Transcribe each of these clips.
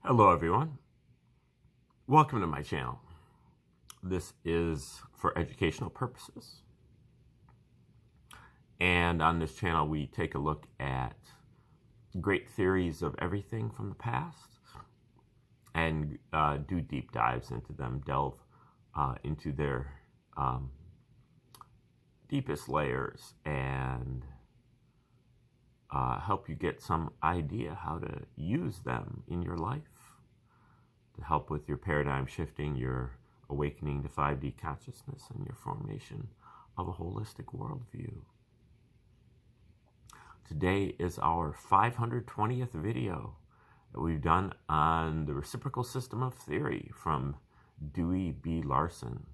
Hello everyone, welcome to my channel. This is for educational purposes, and on this channel we take a look at great theories of everything from the past and do deep dives into them, delve into their deepest layers, and help you get some idea how to use them in your life to help with your paradigm shifting, your awakening to 5D consciousness, and your formation of a holistic worldview. Today is our 520th video that we've done on the reciprocal system of theory from Dewey B. Larson.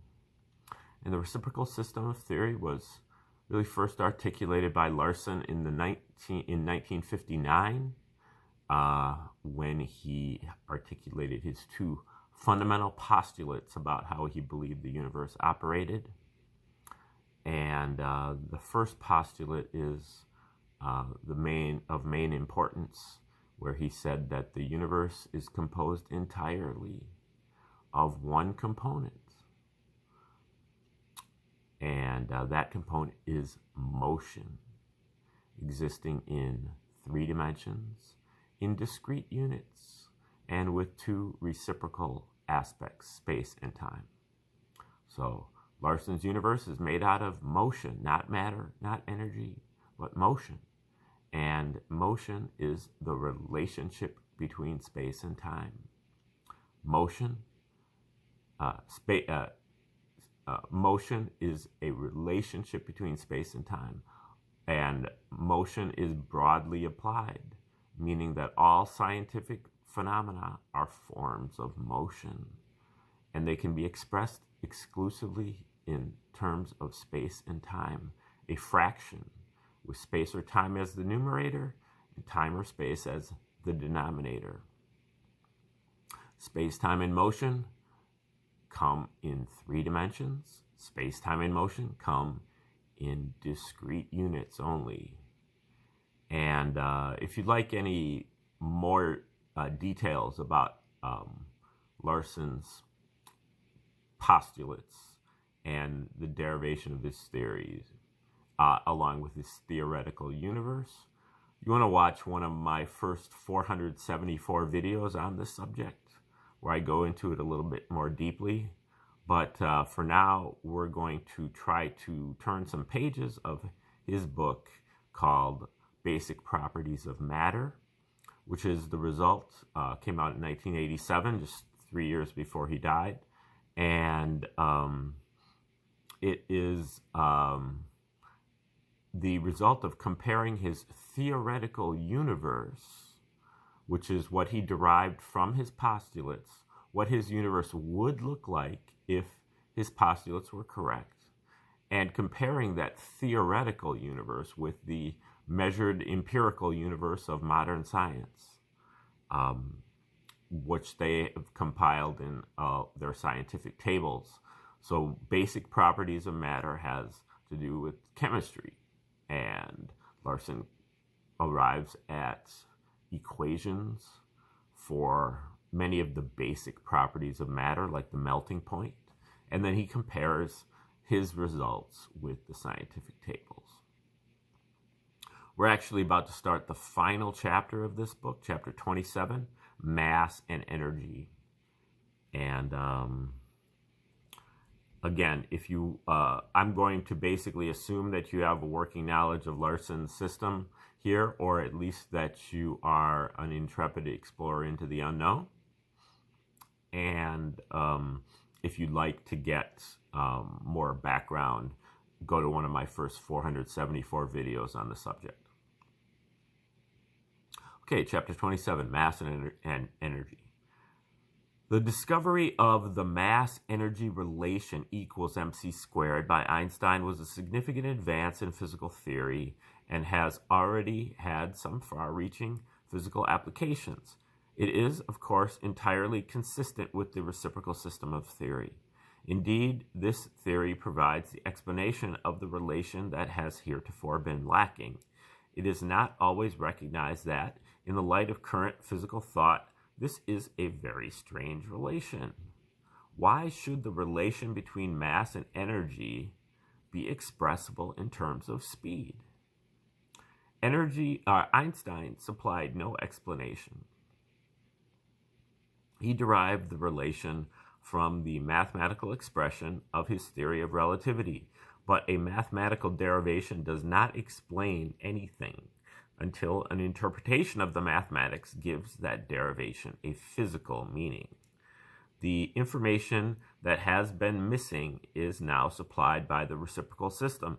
And the reciprocal system of theory was really first articulated by Larson in 1959 when he articulated his two fundamental postulates about how he believed the universe operated. And the first postulate is the main importance, where he said that the universe is composed entirely of one component. And that component is motion, existing in 3 dimensions, in discrete units, and with 2 reciprocal aspects, space and time. So Larson's universe is made out of motion, not matter, not energy, but motion. And motion is the relationship between space and time. Motion, motion is a relationship between space and time, and motion is broadly applied, meaning that all scientific phenomena are forms of motion, and they can be expressed exclusively in terms of space and time, a fraction, with space or time as the numerator and time or space as the denominator. Space, time, and motion come in 3 dimensions. Space, time, and motion come in discrete units only. And if you'd like any more details about Larson's postulates and the derivation of his theories, along with his theoretical universe, you want to watch one of my first 474 videos on this subject, where I go into it a little bit more deeply. But for now, we're going to try to turn some pages of his book called Basic Properties of Matter, which is the result, came out in 1987, just 3 years before he died. And it is the result of comparing his theoretical universe, which is what he derived from his postulates, what his universe would look like if his postulates were correct, and comparing that theoretical universe with the measured empirical universe of modern science, which they have compiled in their scientific tables. So basic properties of matter has to do with chemistry, and Larson arrives at equations for many of the basic properties of matter, like the melting point, and then he compares his results with the scientific tables. We're actually about to start the final chapter of this book, chapter 27, Mass and Energy. And again, if you, I'm going to basically assume that you have a working knowledge of Larson's system here, or at least that you are an intrepid explorer into the unknown. And if you'd like to get more background, go to one of my first 474 videos on the subject. Okay, chapter 27, Mass and Energy. The discovery of the mass-energy relation equals mc squared by Einstein was a significant advance in physical theory and has already had some far-reaching physical applications. It is, of course, entirely consistent with the reciprocal system of theory. Indeed, this theory provides the explanation of the relation that has heretofore been lacking. It is not always recognized that, in the light of current physical thought, This is a very strange relation. Why should the relation between mass and energy be expressible in terms of speed? Einstein supplied no explanation. He derived the relation from the mathematical expression of his theory of relativity, but a mathematical derivation does not explain anything until an interpretation of the mathematics gives that derivation a physical meaning. The information that has been missing is now supplied by the reciprocal system.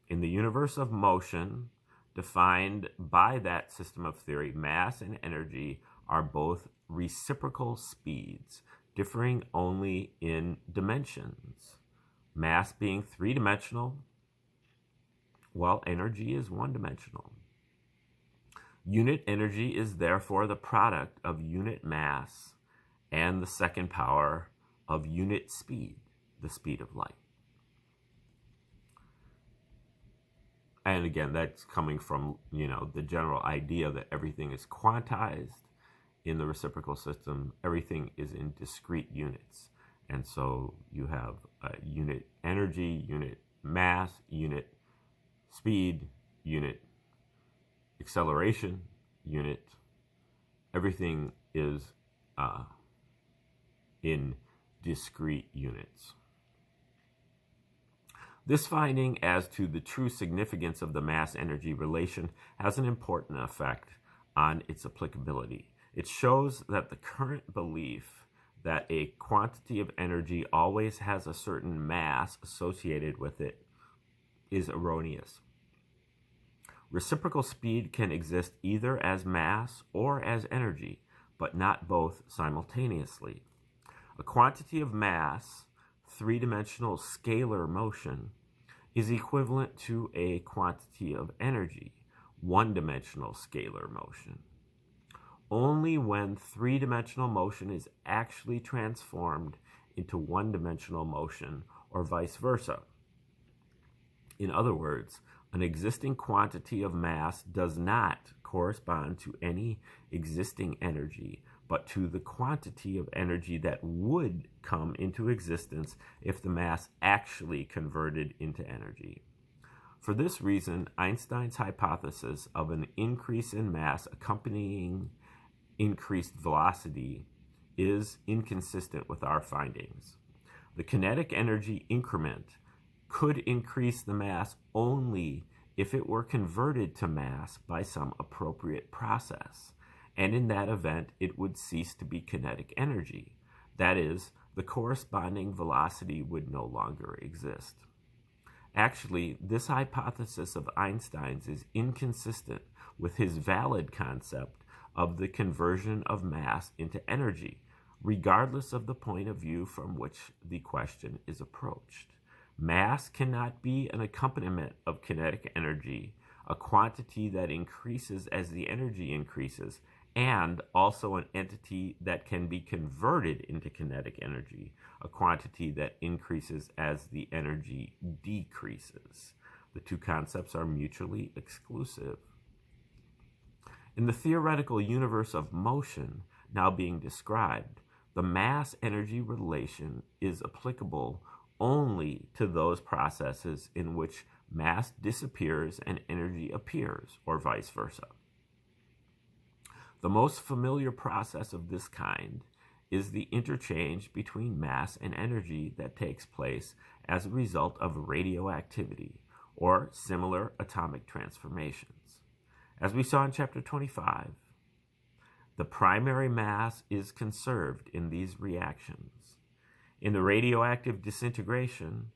In the universe of motion, defined by that system of theory, mass and energy are both reciprocal speeds, differing only in dimensions. Mass being three-dimensional, while energy is one-dimensional. Unit energy is therefore the product of unit mass and the second power of unit speed, the speed of light. And again, that's coming from, the general idea that everything is quantized in the reciprocal system. Everything is in discrete units. And so you have unit energy, unit mass, unit speed, unit acceleration, unit. Everything is in discrete units. This finding as to the true significance of the mass-energy relation has an important effect on its applicability. It shows that the current belief that a quantity of energy always has a certain mass associated with it is erroneous. Reciprocal speed can exist either as mass or as energy, but not both simultaneously. A quantity of mass, three-dimensional scalar motion, is equivalent to a quantity of energy, one-dimensional scalar motion. Only when three-dimensional motion is actually transformed into one-dimensional motion, or vice versa. In other words, an existing quantity of mass does not correspond to any existing energy, but to the quantity of energy that would come into existence if the mass actually converted into energy. For this reason, Einstein's hypothesis of an increase in mass accompanying increased velocity is inconsistent with our findings. The kinetic energy increment could increase the mass only if it were converted to mass by some appropriate process, and in that event it would cease to be kinetic energy. That is, the corresponding velocity would no longer exist. Actually, this hypothesis of Einstein's is inconsistent with his valid concept of the conversion of mass into energy, regardless of the point of view from which the question is approached. Mass cannot be an accompaniment of kinetic energy, a quantity that increases as the energy increases, and also an entity that can be converted into kinetic energy, a quantity that increases as the energy decreases. The two concepts are mutually exclusive. In the theoretical universe of motion now being described, the mass-energy relation is applicable only to those processes in which mass disappears and energy appears, or vice versa. The most familiar process of this kind is the interchange between mass and energy that takes place as a result of radioactivity or similar atomic transformations. As we saw in chapter 25, the primary mass is conserved in these reactions. In the radioactive disintegration,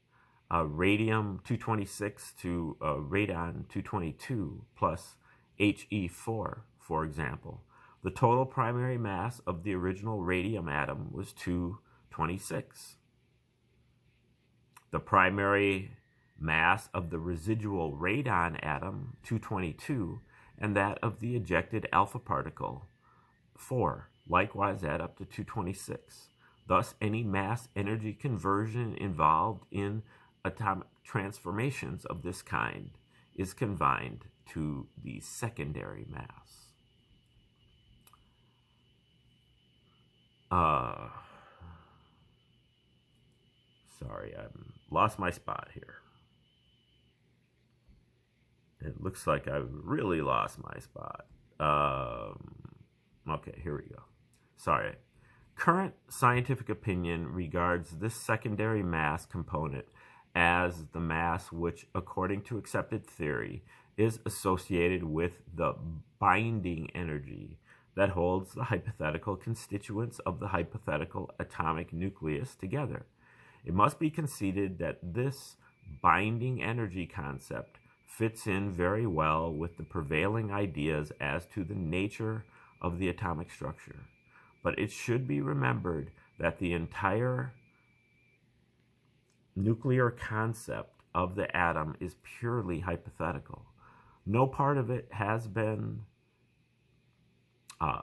radium-226 to radon-222 plus He4, for example, the total primary mass of the original radium atom was 226. The primary mass of the residual radon atom, 222, and that of the ejected alpha particle, 4, likewise add up to 226. Thus, any mass-energy conversion involved in atomic transformations of this kind is confined to the secondary mass. Uh, sorry, I lost my spot here. It looks like I've really lost my spot. Okay, here we go. Sorry. Current scientific opinion regards this secondary mass component as the mass which, according to accepted theory, is associated with the binding energy that holds the hypothetical constituents of the hypothetical atomic nucleus together. It must be conceded that this binding energy concept fits in very well with the prevailing ideas as to the nature of the atomic structure. But it should be remembered that the entire nuclear concept of the atom is purely hypothetical. No part of it has been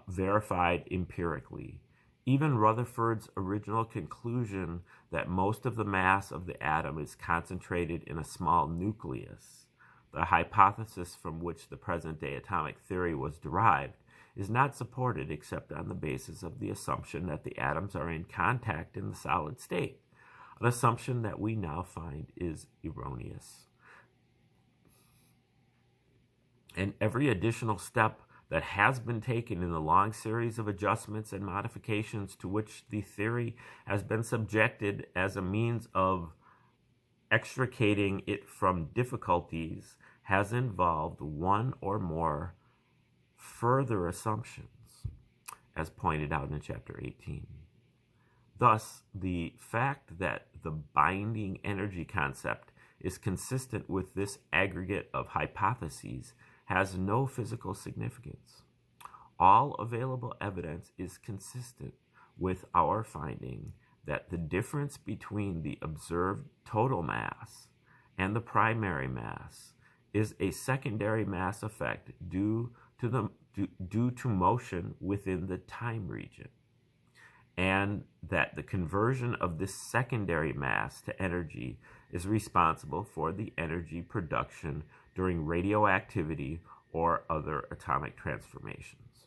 verified empirically. Even Rutherford's original conclusion that most of the mass of the atom is concentrated in a small nucleus, the hypothesis from which the present-day atomic theory was derived, is not supported except on the basis of the assumption that the atoms are in contact in the solid state, an assumption that we now find is erroneous. And every additional step that has been taken in the long series of adjustments and modifications to which the theory has been subjected as a means of extricating it from difficulties has involved one or more further assumptions, as pointed out in Chapter 18. Thus, the fact that the binding energy concept is consistent with this aggregate of hypotheses has no physical significance. All available evidence is consistent with our finding that the difference between the observed total mass and the primary mass is a secondary mass effect due to motion within the time region, and that the conversion of this secondary mass to energy is responsible for the energy production during radioactivity or other atomic transformations.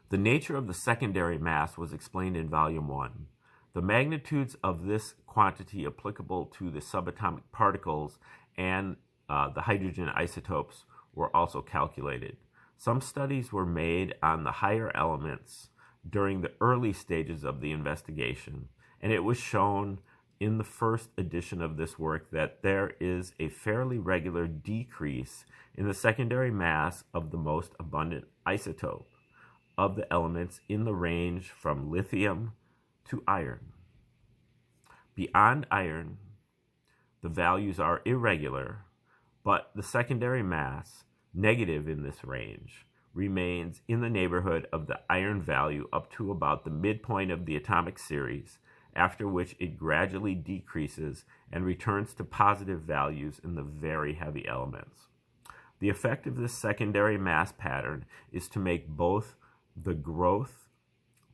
The nature of the secondary mass was explained in Volume 1. The magnitudes of this quantity applicable to the subatomic particles and the hydrogen isotopes were also calculated. Some studies were made on the higher elements during the early stages of the investigation, and it was shown in the first edition of this work that there is a fairly regular decrease in the secondary mass of the most abundant isotope of the elements in the range from lithium to iron. Beyond iron, the values are irregular, but the secondary mass, negative in this range, remains in the neighborhood of the iron value up to about the midpoint of the atomic series, after which it gradually decreases and returns to positive values in the very heavy elements. The effect of this secondary mass pattern is to make both the growth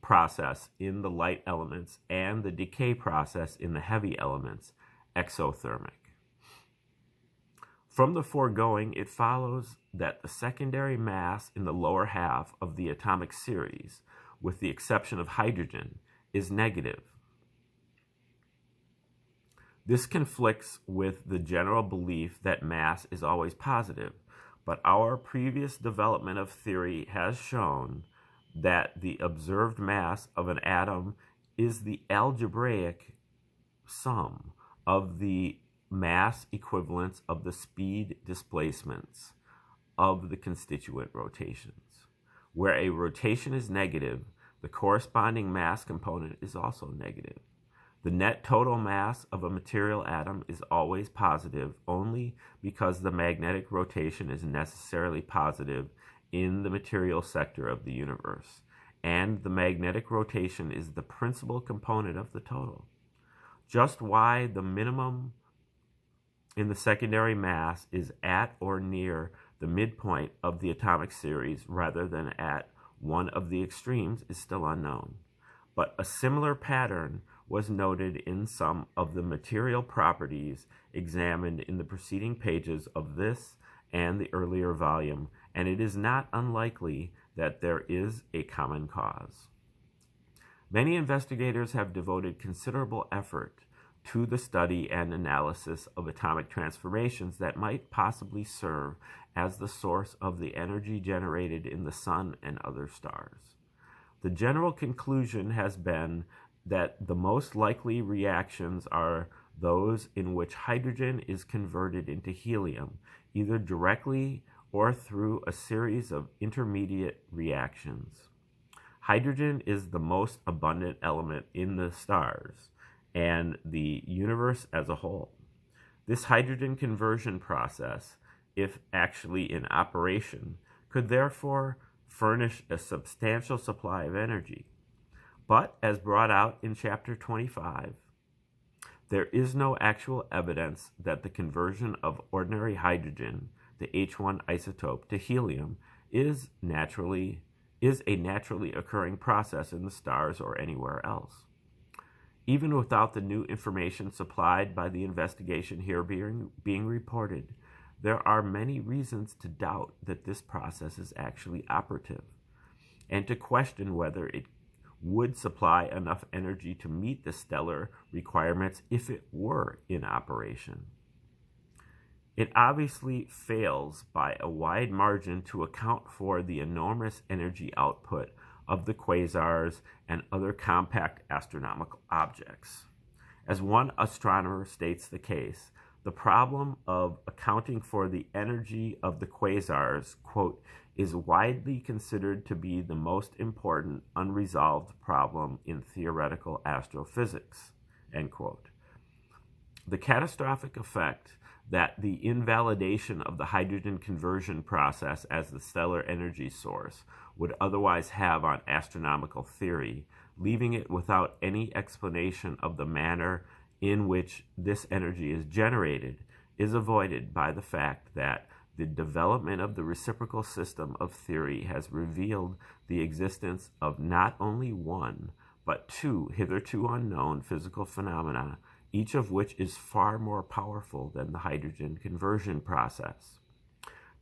process in the light elements and the decay process in the heavy elements exothermic. From the foregoing, it follows that the secondary mass in the lower half of the atomic series, with the exception of hydrogen, is negative. This conflicts with the general belief that mass is always positive, but our previous development of theory has shown that the observed mass of an atom is the algebraic sum of the mass equivalents of the speed displacements of the constituent rotations. Where a rotation is negative, the corresponding mass component is also negative. The net total mass of a material atom is always positive only because the magnetic rotation is necessarily positive in the material sector of the universe, and the magnetic rotation is the principal component of the total. Just why the minimum in the secondary mass is at or near the midpoint of the atomic series rather than at one of the extremes is still unknown. But a similar pattern was noted in some of the material properties examined in the preceding pages of this and the earlier volume, and it is not unlikely that there is a common cause. Many investigators have devoted considerable effort to the study and analysis of atomic transformations that might possibly serve as the source of the energy generated in the sun and other stars. The general conclusion has been that the most likely reactions are those in which hydrogen is converted into helium, either directly or through a series of intermediate reactions. Hydrogen is the most abundant element in the stars and the universe as a whole. This hydrogen conversion process, if actually in operation, could therefore furnish a substantial supply of energy. But, as brought out in chapter 25, there is no actual evidence that the conversion of ordinary hydrogen, the H1 isotope, to helium is a naturally occurring process in the stars or anywhere else. Even without the new information supplied by the investigation here being reported, there are many reasons to doubt that this process is actually operative, and to question whether it would supply enough energy to meet the stellar requirements if it were in operation. It obviously fails by a wide margin to account for the enormous energy output of the quasars and other compact astronomical objects. As one astronomer states the case, the problem of accounting for the energy of the quasars, quote, is widely considered to be the most important unresolved problem in theoretical astrophysics, end quote. The catastrophic effect that the invalidation of the hydrogen conversion process as the stellar energy source would otherwise have on astronomical theory, leaving it without any explanation of the manner in which this energy is generated, is avoided by the fact that the development of the reciprocal system of theory has revealed the existence of not only one, but two hitherto unknown physical phenomena, each of which is far more powerful than the hydrogen conversion process.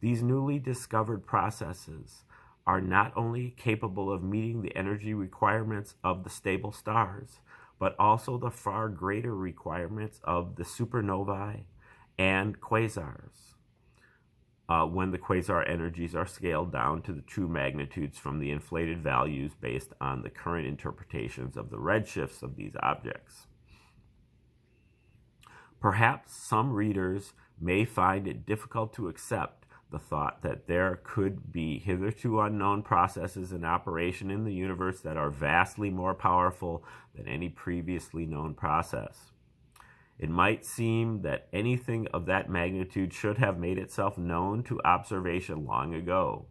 These newly discovered processes are not only capable of meeting the energy requirements of the stable stars, but also the far greater requirements of the supernovae and quasars, when the quasar energies are scaled down to the true magnitudes from the inflated values based on the current interpretations of the redshifts of these objects. Perhaps some readers may find it difficult to accept the thought that there could be hitherto unknown processes in operation in the universe that are vastly more powerful than any previously known process. It might seem that anything of that magnitude should have made itself known to observation long ago.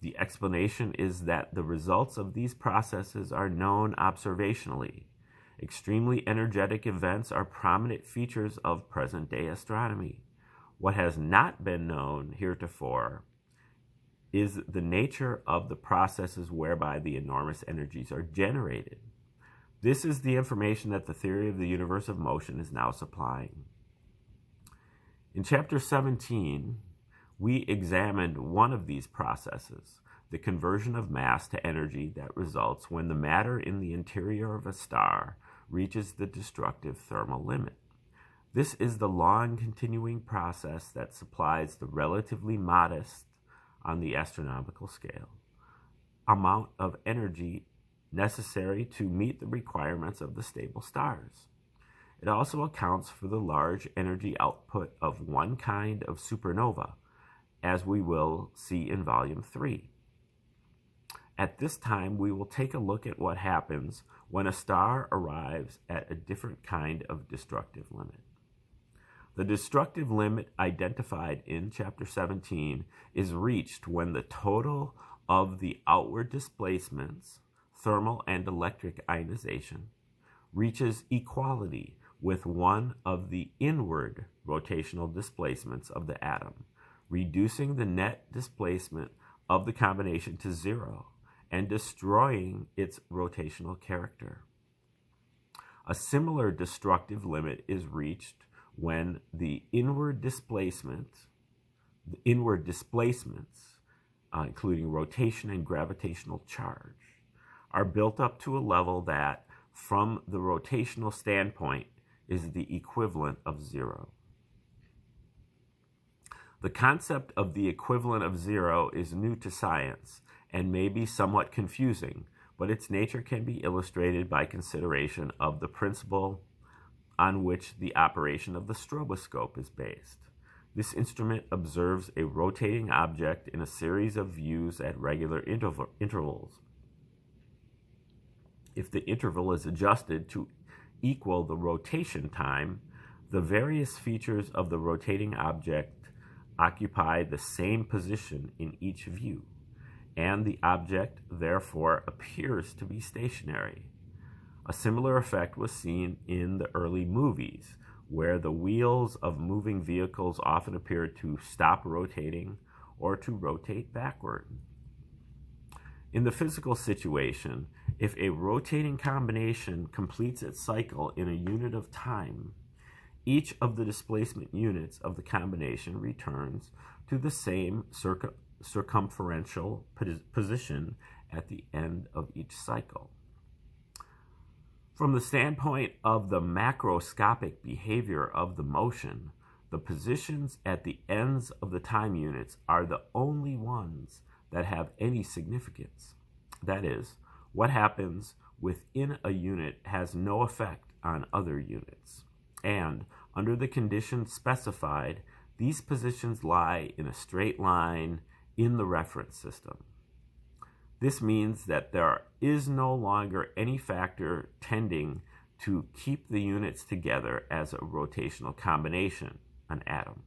The explanation is that the results of these processes are known observationally. Extremely energetic events are prominent features of present-day astronomy. What has not been known heretofore is the nature of the processes whereby the enormous energies are generated. This is the information that the theory of the universe of motion is now supplying. In chapter 17, we examined one of these processes, the conversion of mass to energy that results when the matter in the interior of a star reaches the destructive thermal limit. This is the long continuing process that supplies the relatively modest, on the astronomical scale, amount of energy necessary to meet the requirements of the stable stars. It also accounts for the large energy output of one kind of supernova, as we will see in Volume 3. At this time, we will take a look at what happens when a star arrives at a different kind of destructive limit. The destructive limit identified in Chapter 17 is reached when the total of the outward displacements, thermal and electric ionization, reaches equality with one of the inward rotational displacements of the atom, reducing the net displacement of the combination to zero and destroying its rotational character. A similar destructive limit is reached when the inward displacement, The inward displacements, including rotation and gravitational charge, are built up to a level that, from the rotational standpoint, is the equivalent of zero. The concept of the equivalent of zero is new to science and may be somewhat confusing, but its nature can be illustrated by consideration of the principle on which the operation of the stroboscope is based. This instrument observes a rotating object in a series of views at regular intervals. If the interval is adjusted to equal the rotation time, the various features of the rotating object occupy the same position in each view, and the object therefore appears to be stationary. A similar effect was seen in the early movies, where the wheels of moving vehicles often appeared to stop rotating or to rotate backward. In the physical situation, if a rotating combination completes its cycle in a unit of time, each of the displacement units of the combination returns to the same circumferential position at the end of each cycle. From the standpoint of the macroscopic behavior of the motion, the positions at the ends of the time units are the only ones that have any significance. That is, what happens within a unit has no effect on other units, and under the conditions specified, these positions lie in a straight line in the reference system. This means that there is no longer any factor tending to keep the units together as a rotational combination, an atom.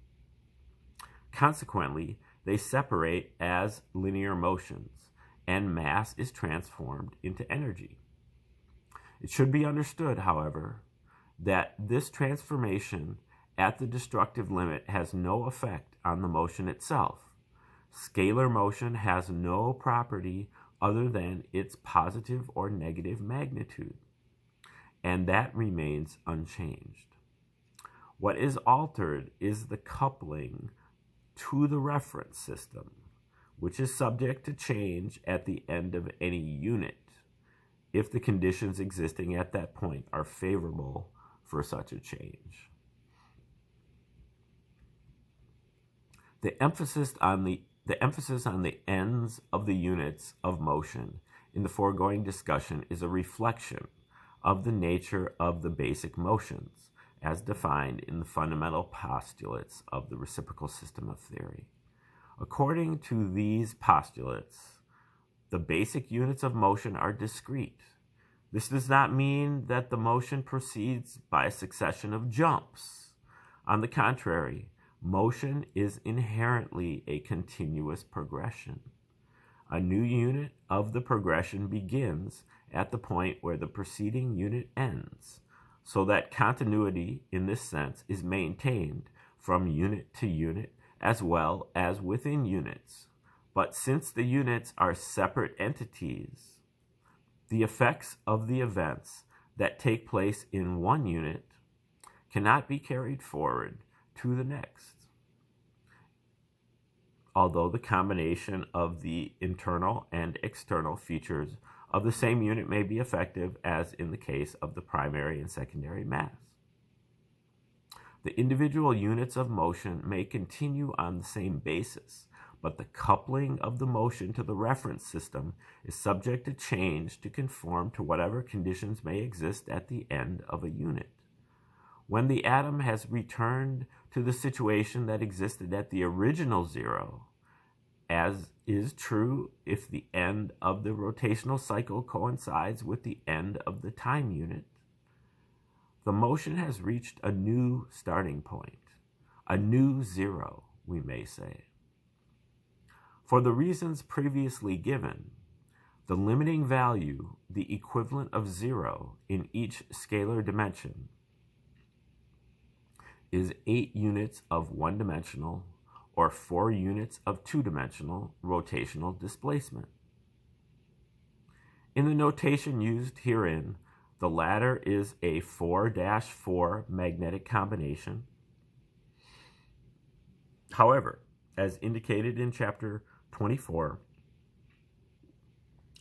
Consequently, they separate as linear motions, and mass is transformed into energy. It should be understood, however, that this transformation at the destructive limit has no effect on the motion itself. Scalar motion has no property other than its positive or negative magnitude, and that remains unchanged. What is altered is the coupling to the reference system, which is subject to change at the end of any unit, if the conditions existing at that point are favorable for such a change. The emphasis on the ends of the units of motion in the foregoing discussion is a reflection of the nature of the basic motions as defined in the fundamental postulates of the reciprocal system of theory. According to these postulates, the basic units of motion are discrete. This does not mean that the motion proceeds by a succession of jumps. On the contrary, motion is inherently a continuous progression. A new unit of the progression begins at the point where the preceding unit ends, so that continuity in this sense is maintained from unit to unit as well as within units. But since the units are separate entities, the effects of the events that take place in one unit cannot be carried forward to the next, although the combination of the internal and external features of the same unit may be effective, as in the case of the primary and secondary mass. The individual units of motion may continue on the same basis, but the coupling of the motion to the reference system is subject to change to conform to whatever conditions may exist at the end of a unit. When the atom has returned to the situation that existed at the original zero, as is true if the end of the rotational cycle coincides with the end of the time unit, the motion has reached a new starting point, a new zero, we may say. For the reasons previously given, the limiting value, the equivalent of zero in each scalar dimension, is 8 units of one-dimensional or 4 units of two-dimensional rotational displacement. In the notation used herein, the latter is a 4-4 magnetic combination. However, As indicated in chapter 24,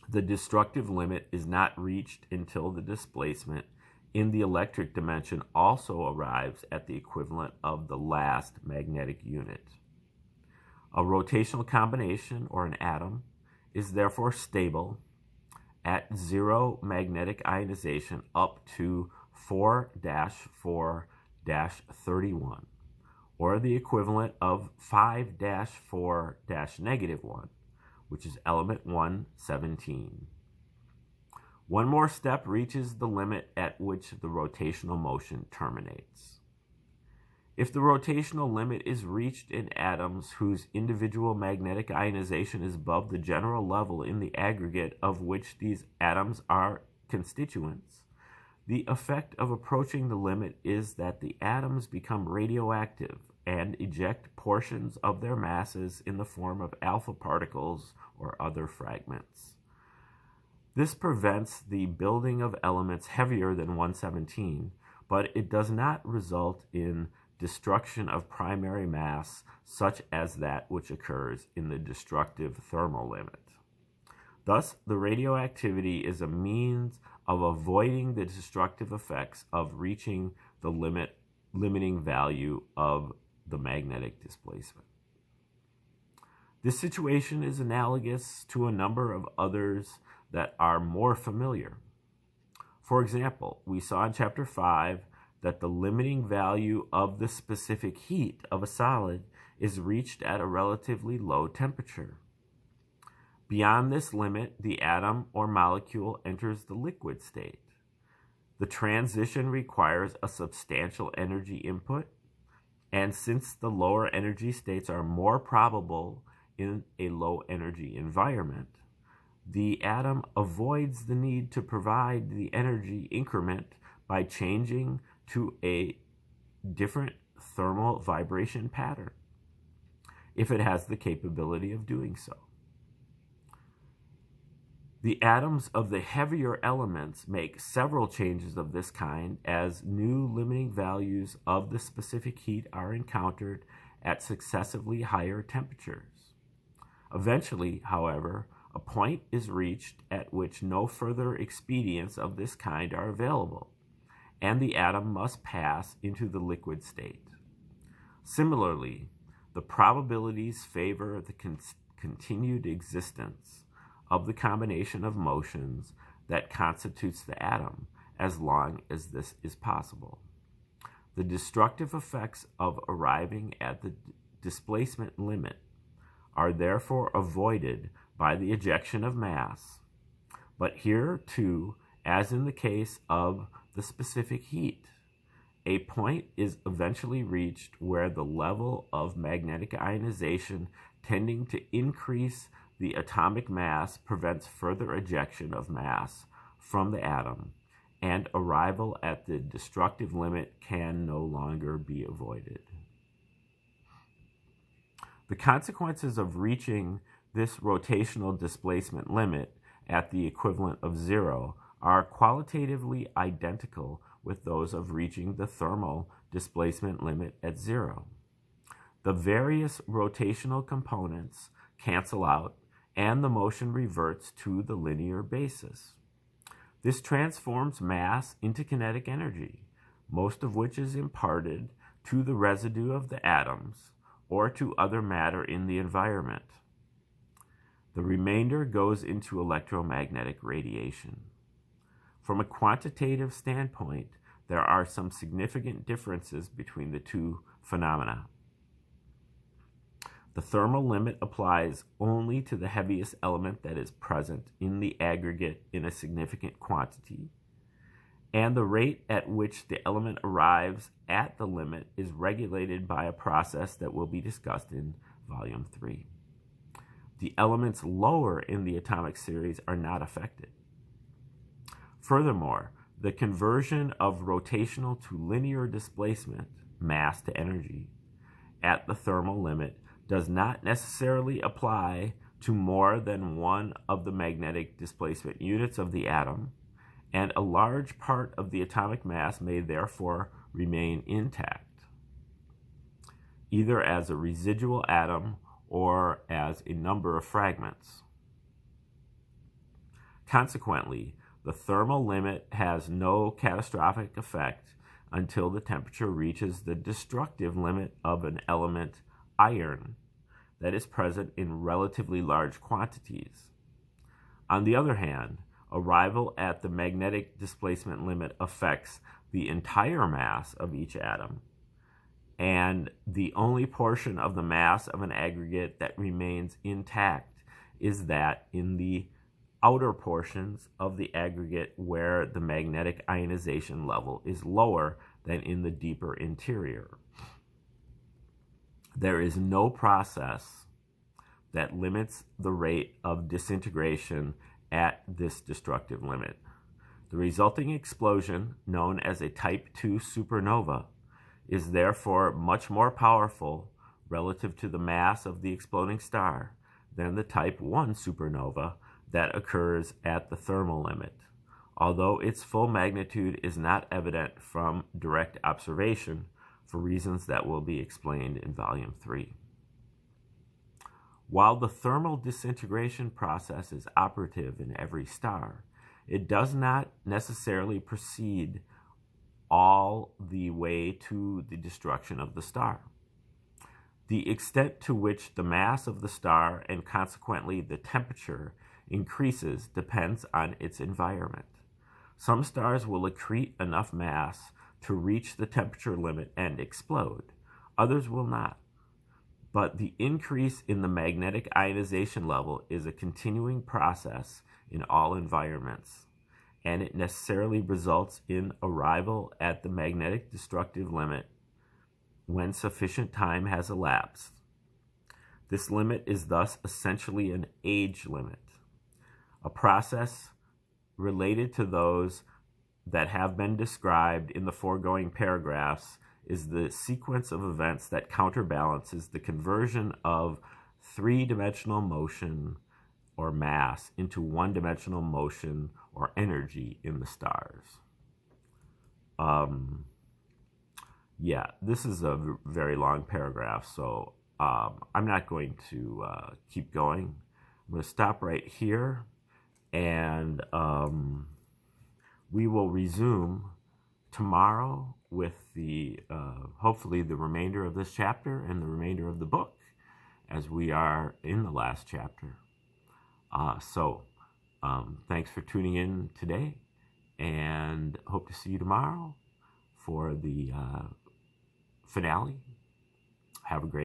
the destructive limit is not reached until the displacement in the electric dimension also arrives at the equivalent of the last magnetic unit. A rotational combination, or an atom, is therefore stable at zero magnetic ionization up to 4-4-31, or the equivalent of 5-4-1, which is element 117. One more step reaches the limit at which the rotational motion terminates. If the rotational limit is reached in atoms whose individual magnetic ionization is above the general level in the aggregate of which these atoms are constituents, the effect of approaching the limit is that the atoms become radioactive and eject portions of their masses in the form of alpha particles or other fragments. This prevents the building of elements heavier than 117, but it does not result in destruction of primary mass such as that which occurs in the destructive thermal limit. Thus, the radioactivity is a means of avoiding the destructive effects of reaching the limiting value of the magnetic displacement. This situation is analogous to a number of others that are more familiar. For example, we saw in chapter 5 that the limiting value of the specific heat of a solid is reached at a relatively low temperature. Beyond this limit, the atom or molecule enters the liquid state. The transition requires a substantial energy input, and since the lower energy states are more probable in a low energy environment, the atom avoids the need to provide the energy increment by changing to a different thermal vibration pattern, if it has the capability of doing so. The atoms of the heavier elements make several changes of this kind as new limiting values of the specific heat are encountered at successively higher temperatures. Eventually, however, a point is reached at which no further expedients of this kind are available, and the atom must pass into the liquid state. Similarly, the probabilities favor the continued existence of the combination of motions that constitutes the atom as long as this is possible. The destructive effects of arriving at the displacement limit are therefore avoided by the ejection of mass, but here too, as in the case of the specific heat, a point is eventually reached where the level of magnetic ionization tending to increase the atomic mass prevents further ejection of mass from the atom, and arrival at the destructive limit can no longer be avoided. The consequences of reaching this rotational displacement limit at the equivalent of zero are qualitatively identical with those of reaching the thermal displacement limit at zero. The various rotational components cancel out, and the motion reverts to the linear basis. This transforms mass into kinetic energy, most of which is imparted to the residue of the atoms or to other matter in the environment. The remainder goes into electromagnetic radiation. From a quantitative standpoint, there are some significant differences between the two phenomena. The thermal limit applies only to the heaviest element that is present in the aggregate in a significant quantity, and the rate at which the element arrives at the limit is regulated by a process that will be discussed in Volume 3. The elements lower in the atomic series are not affected. Furthermore, the conversion of rotational to linear displacement, mass to energy, at the thermal limit does not necessarily apply to more than one of the magnetic displacement units of the atom, and a large part of the atomic mass may therefore remain intact, either as a residual atom or as a number of fragments. Consequently, the thermal limit has no catastrophic effect until the temperature reaches the destructive limit of an element, iron, that is present in relatively large quantities. On the other hand, arrival at the magnetic displacement limit affects the entire mass of each atom, and the only portion of the mass of an aggregate that remains intact is that in the outer portions of the aggregate where the magnetic ionization level is lower than in the deeper interior. There is no process that limits the rate of disintegration at this destructive limit. The resulting explosion, known as a type 2 supernova, is therefore much more powerful relative to the mass of the exploding star than the type 1 supernova that occurs at the thermal limit, although its full magnitude is not evident from direct observation for reasons that will be explained in Volume 3. While the thermal disintegration process is operative in every star, it does not necessarily proceed all the way to the destruction of the star. The extent to which the mass of the star and consequently the temperature increases depends on its environment. Some stars will accrete enough mass to reach the temperature limit and explode. Others will not. But the increase in the magnetic ionization level is a continuing process in all environments, and it necessarily results in arrival at the magnetic destructive limit when sufficient time has elapsed. This limit is thus essentially an age limit, a process related to those that have been described in the foregoing paragraphs is the sequence of events that counterbalances the conversion of three-dimensional motion or mass into one-dimensional motion or energy in the stars. Yeah, this is a very long paragraph, so I'm not going to keep going. I'm going to stop right here, and we will resume tomorrow with the hopefully the remainder of this chapter and the remainder of the book, as we are in the last chapter. Thanks for tuning in today, and hope to see you tomorrow for the finale. Have a great